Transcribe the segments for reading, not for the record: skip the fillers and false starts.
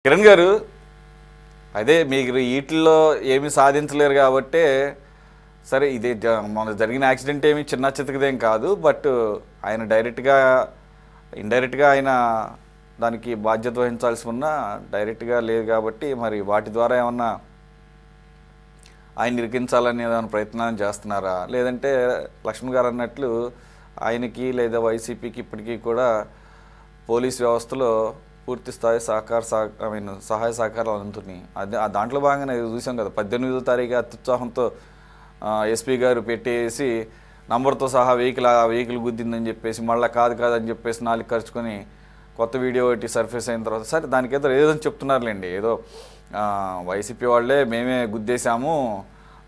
కిరణ్ గారు, అదే మీరు వీటిల్లో ఏమీ సాధించలేరు కాబట్టి సరే, ఇది మన జరిగిన యాక్సిడెంట్ ఏమి చిన్న చితకదేం కాదు. బట్ ఆయన ఇండైరెక్ట్గా ఆయన దానికి బాధ్యత వహించాల్సి ఉన్నా డైరెక్ట్గా లేదు కాబట్టి మరి వాటి ద్వారా ఏమన్నా ఆయన ఇరికించాలని ఏమైనా ప్రయత్నం చేస్తున్నారా, లేదంటే లక్ష్మణ్ గారు అన్నట్లు ఆయనకి లేదా వైసీపీకి ఇప్పటికీ కూడా పోలీస్ వ్యవస్థలో పూర్తి స్థాయి సహాయ సహకారాలు అందుతున్నాయి. దాంట్లో భాగంగానే చూసాం కదా, 18వ తారీఖు అత్యుత్సాహంతో ఎస్పీ గారు పెట్టేసి నంబర్తో సహా వెహికల్ గుద్దిందని చెప్పేసి మళ్ళీ కాదని చెప్పేసి 4 ఖర్చుకొని కొత్త వీడియో ఒకటి సర్ఫేస్ అయిన తర్వాత సరే దానికేదో ఏదో చెప్తున్నారులేండి. ఏదో వైసీపీ వాళ్ళే మేమే గుద్దేశాము,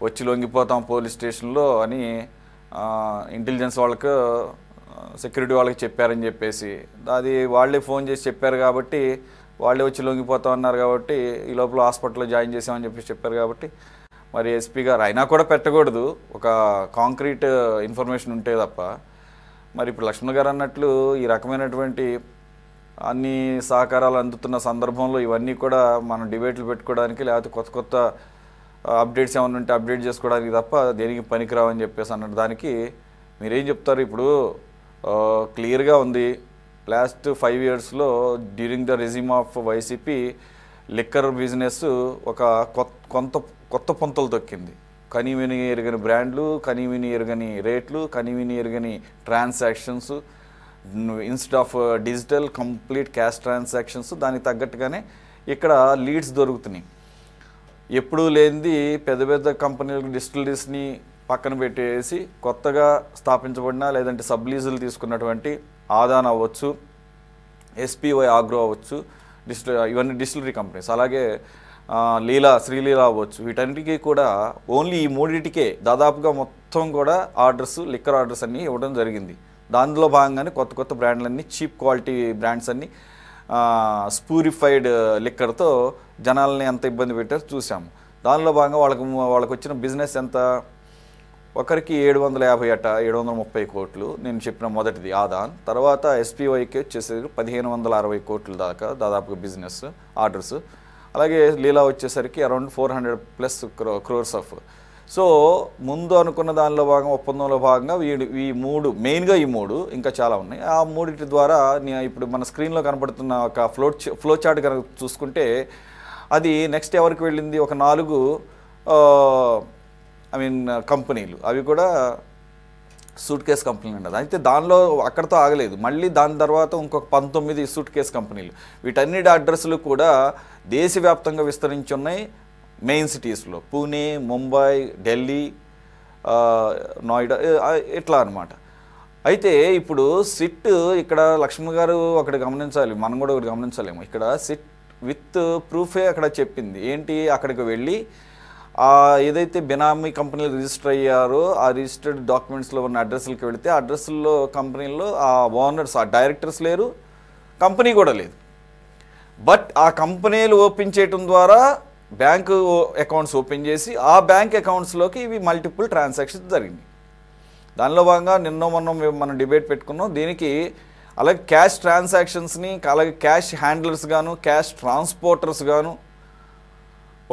వచ్చి లొంగిపోతాం పోలీస్ స్టేషన్లో అని ఇంటెలిజెన్స్ వాళ్ళకు సెక్యూరిటీ వాళ్ళకి చెప్పారని చెప్పేసి అది వాళ్ళే ఫోన్ చేసి చెప్పారు కాబట్టి వాళ్ళే వచ్చి లొంగిపోతాం అన్నారు కాబట్టి ఈ లోపల హాస్పిటల్లో జాయిన్ చేసామని చెప్పేసి చెప్పారు కాబట్టి మరి ఎస్పీ గారు అయినా కూడా పెట్టకూడదు, ఒక కాంక్రీట్ ఇన్ఫర్మేషన్ ఉంటే తప్ప. మరి ఇప్పుడు లక్ష్మణ్ గారు అన్నట్లు ఈ రకమైనటువంటి అన్ని సహకారాలు అందుతున్న సందర్భంలో ఇవన్నీ కూడా మనం డిబేట్లు పెట్టుకోవడానికి లేకపోతే కొత్త అప్డేట్స్ ఏమైనా ఉంటే అప్డేట్ చేసుకోవడానికి తప్ప దేనికి పనికిరావని చెప్పేసి అన్నట్టు దానికి మీరేం చెప్తారు? ఇప్పుడు క్లియర్గా ఉంది, లాస్ట్ 5 yearsలో during the regime of YCP liquor business ఒక కొత్త పొంతలు తొక్కింది. కనీవిని ఎరగని బ్రాండ్లు, కనీవిని ఎరగని రేట్లు, కనీవిని ఎరగని transactions, instead of digital complete cash transactions. దానికి తగ్గట్టుగానే ఇక్కడ లీడ్స్ దొరుకుతున్నాయి. ఎప్పుడూ లేనిది పెద్ద కంపెనీలకు డిస్టిలరీస్ని పక్కన పెట్టేసి కొత్తగా స్థాపించబడిన లేదంటే సబ్లీజులు తీసుకున్నటువంటి ఆదాన్ అవ్వచ్చు, ఎస్పీవై ఆగ్రో అవ్వచ్చు, ఇవన్నీ డిస్టిలరీ కంపెనీస్, అలాగే శ్రీలీలా అవ్వచ్చు, వీటన్నిటికీ కూడా ఓన్లీ ఈ 3టికే దాదాపుగా మొత్తం కూడా లిక్కర్ ఆర్డర్స్ అన్నీ ఇవ్వడం జరిగింది. దానిలో భాగంగానే కొత్త బ్రాండ్లన్నీ చీప్ క్వాలిటీ బ్రాండ్స్ అన్నీ స్పూరిఫైడ్ లిక్కర్తో జనాలని ఎంత ఇబ్బంది పెట్టారో చూసాము. దానిలో భాగంగా వాళ్ళకు వచ్చిన బిజినెస్ ఎంత, ఒకరికి 730 కోట్లు నేను చెప్పిన మొదటిది ఆదాన్, తర్వాత ఎస్పీవైకి వచ్చేసరికి 1560 కోట్ల దాకా దాదాపుగా బిజినెస్ ఆర్డర్స్, అలాగే లీలా వచ్చేసరికి అరౌండ్ 400+ crores ఆఫ్. సో ముందు అనుకున్న దానిలో భాగంగా ఒప్పందంలో భాగంగా ఈ 3 మెయిన్గా ఈ 3 ఇంకా చాలా ఉన్నాయి. ఆ 3 ద్వారా ఇప్పుడు మన స్క్రీన్లో కనపడుతున్న ఒక ఫ్లో చార్ట్ కనుక చూసుకుంటే అది నెక్స్ట్ ఎవరికి వెళ్ళింది, ఒక 4 కంపెనీలు, అవి కూడా సూట్ కేస్ కంపెనీలు ఉండదు. అయితే దానిలో అక్కడతో ఆగలేదు, మళ్ళీ దాని తర్వాత ఇంకొక 19 సూట్ కేస్ కంపెనీలు. వీటన్నిటి అడ్రస్లు కూడా దేశవ్యాప్తంగా విస్తరించి ఉన్నాయి, మెయిన్ సిటీస్లో పూణే, ముంబై, ఢిల్లీ, నోయిడా, ఇట్లా అనమాట. అయితే ఇప్పుడు సిట్ ఇక్కడ లక్ష్మణ్ గారు ఒకటి గమనించాలి, మనం కూడా ఒకటి గమనించాలేమో. ఇక్కడ సిట్ విత్ ప్రూఫే అక్కడ చెప్పింది ఏంటి, అక్కడికి వెళ్ళి ఏదైతే బినామీ కంపెనీలు రిజిస్టర్ అయ్యారో ఆ రిజిస్టర్డ్ డాక్యుమెంట్స్లో ఉన్న అడ్రస్లకి వెళితే ఆ అడ్రస్లో కంపెనీల్లో ఆ ఓనర్స్, ఆ డైరెక్టర్స్ లేరు, కంపెనీ కూడా లేదు. బట్ ఆ కంపెనీలు ఓపెన్ చేయడం ద్వారా బ్యాంకు అకౌంట్స్ ఓపెన్ చేసి ఆ బ్యాంక్ అకౌంట్స్లోకి ఇవి మల్టిపుల్ ట్రాన్సాక్షన్స్ జరిగింది. దానిలో భాగంగా మొన్న మనం డిబేట్ పెట్టుకున్నాం దీనికి. అలాగే క్యాష్ ట్రాన్సాక్షన్స్ని, అలాగే క్యాష్ హ్యాండ్లర్స్ గాను, క్యాష్ ట్రాన్స్పోర్టర్స్ గాను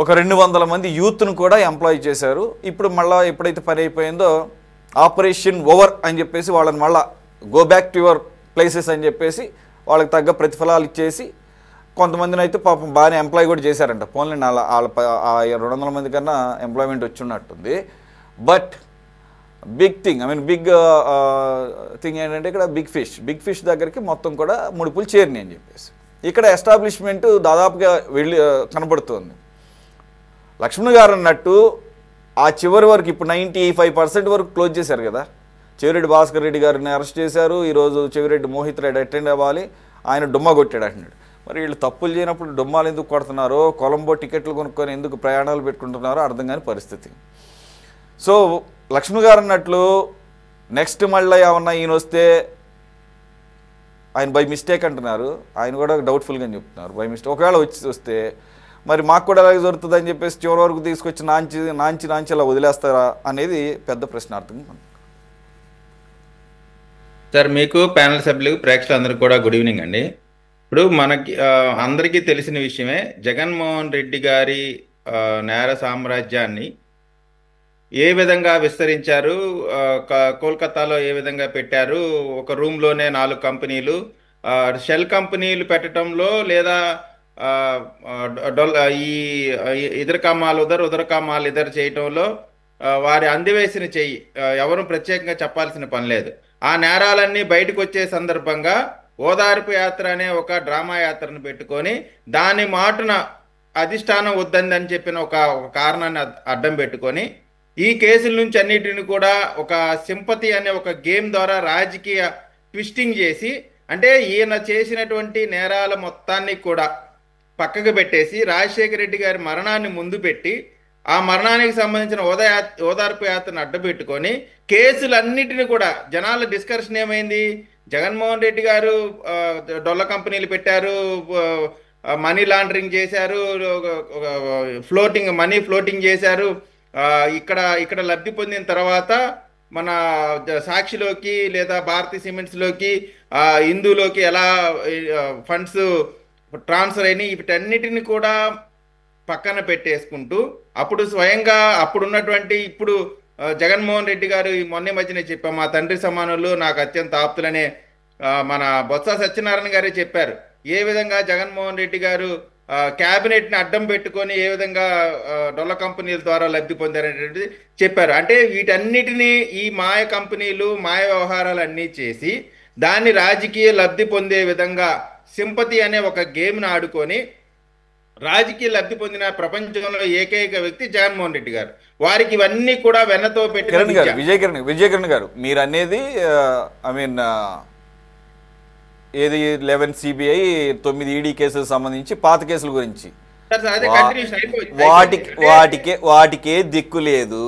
ఒక 200 మంది యూత్ను కూడా ఎంప్లాయ్ చేశారు. ఇప్పుడు మళ్ళీ ఎప్పుడైతే పని అయిపోయిందో ఆపరేషన్ ఓవర్ అని చెప్పేసి వాళ్ళని మళ్ళీ go back to your places అని చెప్పేసి వాళ్ళకి తగ్గ ప్రతిఫలాలు ఇచ్చేసి కొంతమందిని అయితే పాపం బాగానే ఎంప్లాయ్ కూడా చేశారంట. పోన్లే వాళ్ళ 200 మంది కన్నా ఎంప్లాయ్మెంట్ వచ్చి ఉన్నట్టుంది. But big thing big thing ఏంటంటే ఇక్కడ బిగ్ ఫిష్ దగ్గరికి మొత్తం కూడా ముడుపులు చేరినాయి అని చెప్పేసి ఇక్కడ ఎస్టాబ్లిష్మెంట్ దాదాపుగా కనబడుతుంది. లక్ష్మణ్ గారు అన్నట్టు ఆ చివరి వరకు ఇప్పుడు 95% వరకు క్లోజ్ చేశారు కదా. చెవిరెడ్డి భాస్కర్ రెడ్డి గారిని అరెస్ట్ చేశారు, ఈరోజు చెవిరెడ్డి మోహిత్ రెడ్డి అటెండ్ అవ్వాలి, ఆయన డుమ్మా కొట్టాడు అంటున్నాడు. మరి వీళ్ళు తప్పులు చేయనప్పుడు డుమ్మాలు ఎందుకు కొడుతున్నారో, కొలంబో టికెట్లు కొనుక్కొని ఎందుకు ప్రయాణాలు పెట్టుకుంటున్నారో అర్థం కాని పరిస్థితి. సో లక్ష్మణ్ గారు అన్నట్లు నెక్స్ట్ మళ్ళీ ఏమన్నా ఈయన వస్తే ఆయన బై మిస్టేక్ అంటున్నారు, ఆయన కూడా డౌట్ఫుల్గా చెప్తున్నారు బై మిస్టేక్. ఒకవేళ వస్తే మరి మాకు కూడా అలాగే జరుగుతుంది అని చెప్పేసి చివరి వరకు తీసుకొచ్చి నాంచి అలా వదిలేస్తారా అనేది పెద్ద ప్రశ్నార్థం. సార్ మీకు ప్యానెల్ సభ్యులకు ప్రేక్షకులందరికీ కూడా గుడ్ ఈవినింగ్ అండి. ఇప్పుడు మనకి అందరికీ తెలిసిన విషయమే. జగన్మోహన్ రెడ్డి గారి నేర సామ్రాజ్యాన్ని ఏ విధంగా విస్తరించారు, ఆ, కోల్కతాలో ఏ విధంగా పెట్టారు, ఒక రూమ్లోనే 4 కంపెనీలు, షెల్ కంపెనీలు పెట్టడంలో లేదా ఆ, ఆ, డొల్ ఈ ఇదర్ కమ్మాలు ఉదర్ కమ్మాలు ఇదర్ చేయటంలో వారి అందివేసిన చెయ్యి, ఎవరు ప్రత్యేకంగా చెప్పాల్సిన పని లేదు. ఆ నేరాలన్నీ బయటకు వచ్చే సందర్భంగా ఓదార్పు యాత్ర అనే ఒక డ్రామా యాత్రను పెట్టుకొని దాని మాటున అధిష్టానం వద్దని చెప్పిన ఒక కారణాన్ని అడ్డం పెట్టుకొని ఈ కేసుల నుంచి అన్నిటిని కూడా ఒక సింపతి అనే ఒక గేమ్ ద్వారా రాజకీయ ట్విస్టింగ్ చేసి, అంటే ఈయన చేసినటువంటి నేరాల మొత్తాన్ని కూడా పక్కకు పెట్టేసి రాజశేఖర రెడ్డి గారి మరణాన్ని ముందు పెట్టి ఆ మరణానికి సంబంధించిన ఓదార్పు యాత్రను అడ్డుపెట్టుకొని కేసులన్నిటిని కూడా జనాల డిస్కషన్ ఏమైంది? జగన్మోహన్ రెడ్డి గారు డొల్ల కంపెనీలు పెట్టారు, మనీ లాండరింగ్ చేశారు, మనీ ఫ్లోటింగ్ చేశారు. ఇక్కడ ఇక్కడ లబ్ధి పొందిన తర్వాత మన సాక్షిలోకి లేదా భారతీ సిమెంట్స్లోకి, హిందూలోకి ఎలా ఫండ్స్ ట్రాన్స్ఫర్ అయినాయి, వీటన్నిటిని కూడా పక్కన పెట్టేసుకుంటూ అప్పుడు స్వయంగా అప్పుడున్నటువంటి ఇప్పుడు జగన్మోహన్ రెడ్డి గారు ఈ మొన్న మధ్యనే చెప్పారు, మా తండ్రి సమానులు నాకు అత్యంత ఆప్తులనే మన బొత్స సత్యనారాయణ గారే చెప్పారు. ఏ విధంగా జగన్మోహన్ రెడ్డి గారు క్యాబినెట్ని అడ్డం పెట్టుకొని ఏ విధంగా డొల్ల కంపెనీల ద్వారా లబ్ధి పొందారనేటువంటిది చెప్పారు. అంటే వీటన్నిటినీ ఈ మాయ కంపెనీలు మాయ వ్యవహారాలు అన్నీ చేసి దాన్ని రాజకీయ లబ్ధి పొందే విధంగా సింపతి అనే ఒక గేమ్ను ఆడుకొని రాజకీయ లబ్ధి పొందిన ప్రపంచంలో ఏకైక వ్యక్తి జగన్మోహన్ రెడ్డి గారు. వారికి ఇవన్నీ కూడా వెన్నతో పెట్టిన విజయకిరణ్ గారు మీరు అనేది ఐ మీన్ ఏది 11 సిబిఐ 9 ఈడీ కేసులకు సంబంధించి పాత కేసుల గురించి వాటికే దిక్కు లేదు.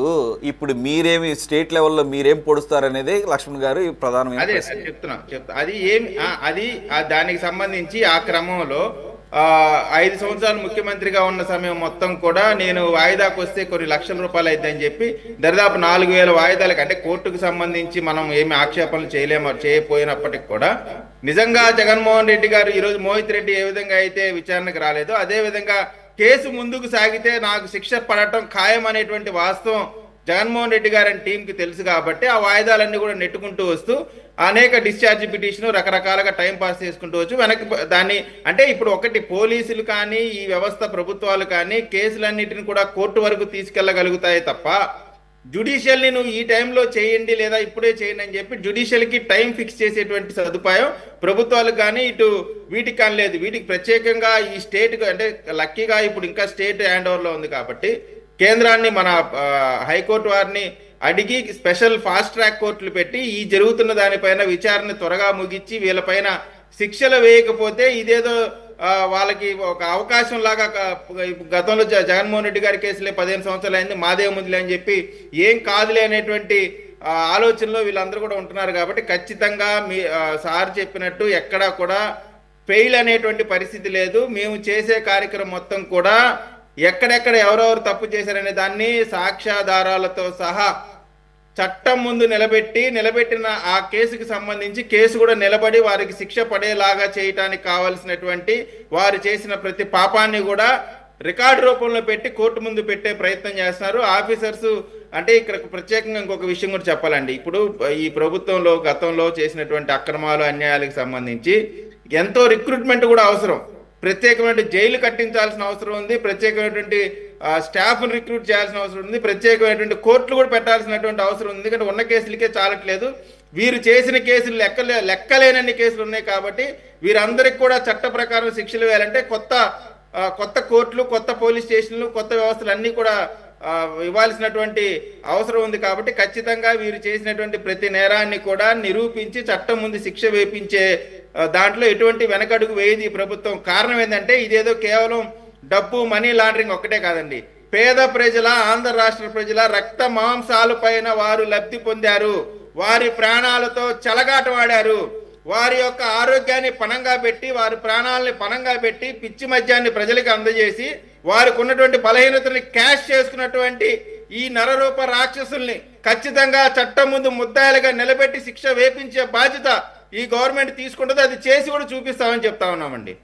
ఇప్పుడు మీరేమి స్టేట్ లెవెల్లో మీరేం పొడుస్తారనేది లక్ష్మణ్ గారు ప్రధానమైన చెప్తున్నా. అది ఏమి అది దానికి సంబంధించి ఆ క్రమంలో 5 సంవత్సరాలు ముఖ్యమంత్రిగా ఉన్న సమయం మొత్తం కూడా నేను వాయిదాకు వస్తే కొన్ని లక్షల రూపాయలు అయిద్దని చెప్పి దాదాపు 4,000 వాయిదాలకు, అంటే కోర్టుకు సంబంధించి మనం ఏమి ఆక్షేపణలు చేయకపోయినప్పటికి కూడా నిజంగా జగన్మోహన్ రెడ్డి గారు ఈరోజు మోహిత్ రెడ్డి ఏ విధంగా అయితే విచారణకు రాలేదో అదే విధంగా కేసు ముందుకు సాగితే నాకు శిక్ష పడటం ఖాయం అనేటువంటి వాస్తవం జగన్మోహన్ రెడ్డి గారి టీంకి తెలుసు కాబట్టి ఆ వాయిదాలన్నీ కూడా నెట్టుకుంటూ వస్తూ అనేక డిశ్చార్జ్ పిటిషన్ రకరకాలుగా టైం పాస్ చేసుకుంటూ వచ్చు వెనక్కి దాన్ని. అంటే ఇప్పుడు ఒకటి పోలీసులు కానీ ఈ వ్యవస్థ ప్రభుత్వాలు కానీ కేసులన్నిటిని కూడా కోర్టు వరకు తీసుకెళ్లగలుగుతాయి తప్ప జ్యుడిషియల్ని నువ్వు ఈ టైంలో చేయండి లేదా ఇప్పుడే చేయండి అని చెప్పి జ్యుడిషియల్కి టైం ఫిక్స్ చేసేటువంటి సదుపాయం ప్రభుత్వాలకు కానీ ఇటు వీటికి కానీ లేదు. వీటికి ప్రత్యేకంగా ఈ స్టేట్, అంటే లక్కీగా ఇప్పుడు ఇంకా స్టేట్ హ్యాండ్ ఓవర్లో ఉంది కాబట్టి కేంద్రాన్ని మన హైకోర్టు వారిని అడిగి స్పెషల్ ఫాస్ట్ ట్రాక్ కోర్టులు పెట్టి ఈ జరుగుతున్న దానిపైన విచారణ త్వరగా ముగించి వీళ్ళపైన శిక్షలు వేయకపోతే ఇదేదో వాళ్ళకి ఒక అవకాశం లాగా, గతంలో జగన్మోహన్ రెడ్డి గారి కేసులే 15 సంవత్సరాలు అయింది మాదే ముందులే అని చెప్పి ఏం కాదులే అనేటువంటి ఆలోచనలో వీళ్ళందరూ కూడా ఉంటున్నారు. కాబట్టి ఖచ్చితంగా మీ సార్ చెప్పినట్టు ఎక్కడా కూడా ఫెయిల్ అనేటువంటి పరిస్థితి లేదు. మేము చేసే కార్యక్రమం మొత్తం కూడా ఎక్కడెక్కడ ఎవరెవరు తప్పు చేశారనే దాన్ని సాక్ష్యాధారాలతో సహా చట్టం ముందు నిలబెట్టిన ఆ కేసుకి సంబంధించి కేసు కూడా నిలబడి వారికి శిక్ష పడేలాగా చేయటానికి కావలసినటువంటి వారు చేసిన ప్రతి పాపాన్ని కూడా రికార్డు రూపంలో పెట్టి కోర్టు ముందు పెట్టే ప్రయత్నం చేస్తున్నారు ఆఫీసర్స్. అంటే ఇక్కడ ప్రత్యేకంగా ఇంకొక విషయం కూడా చెప్పాలండి. ఇప్పుడు ఈ ప్రభుత్వంలో గతంలో చేసినటువంటి అక్రమాలు అన్యాయాలకు సంబంధించి ఎంతో రిక్రూట్మెంట్ కూడా అవసరం. ప్రత్యేకమైన జైలు కట్టించాల్సిన అవసరం ఉంది, ప్రత్యేకమైనటువంటి స్టాఫ్ను రిక్రూట్ చేయాల్సిన అవసరం ఉంది, ప్రత్యేకమైనటువంటి కోర్టులు కూడా పెట్టాల్సినటువంటి అవసరం ఉంది. ఎందుకంటే ఉన్న కేసులకే చాలట్లేదు, వీరు చేసిన కేసులు లెక్కలేనన్ని కేసులు ఉన్నాయి. కాబట్టి వీరందరికీ కూడా చట్ట ప్రకారం శిక్షలు వేయాలంటే కొత్త కోర్టులు, కొత్త పోలీస్ స్టేషన్లు, కొత్త వ్యవస్థలు అన్నీ కూడా ఇవ్వాల్సినటువంటి అవసరం ఉంది. కాబట్టి ఖచ్చితంగా వీరు చేసినటువంటి ప్రతి నేరాన్ని కూడా నిరూపించి చట్టం ముందు శిక్ష వేపించే దాంట్లో ఎటువంటి వెనకడుగు వేయదు ఈ ప్రభుత్వం. కారణం ఏంటంటే ఇదేదో కేవలం డబ్బు మనీ లాండరింగ్ ఒక్కటే కాదండి. పేద ప్రజల, ఆంధ్ర రాష్ట్ర ప్రజల రక్త మాంసాల పైన వారు లబ్ధి పొందారు, వారి ప్రాణాలతో చెలగాటమాడారు, వారి యొక్క ఆరోగ్యాన్ని పణంగా పెట్టి, వారి ప్రాణాలని పణంగా పెట్టి పిచ్చి మద్యాన్ని ప్రజలకు అందజేసి వారికి ఉన్నటువంటి బలహీనతని క్యాష్ చేసుకున్నటువంటి ఈ నరరూప రాక్షసుల్ని ఖచ్చితంగా చట్టం ముందు ముద్దాయిలుగా నిలబెట్టి శిక్ష వేపించే బాధ్యత ఈ గవర్నమెంట్ తీసుకుంటుంది, అది చేసి కూడా చూపిస్తామని చెప్తా ఉన్నామండి.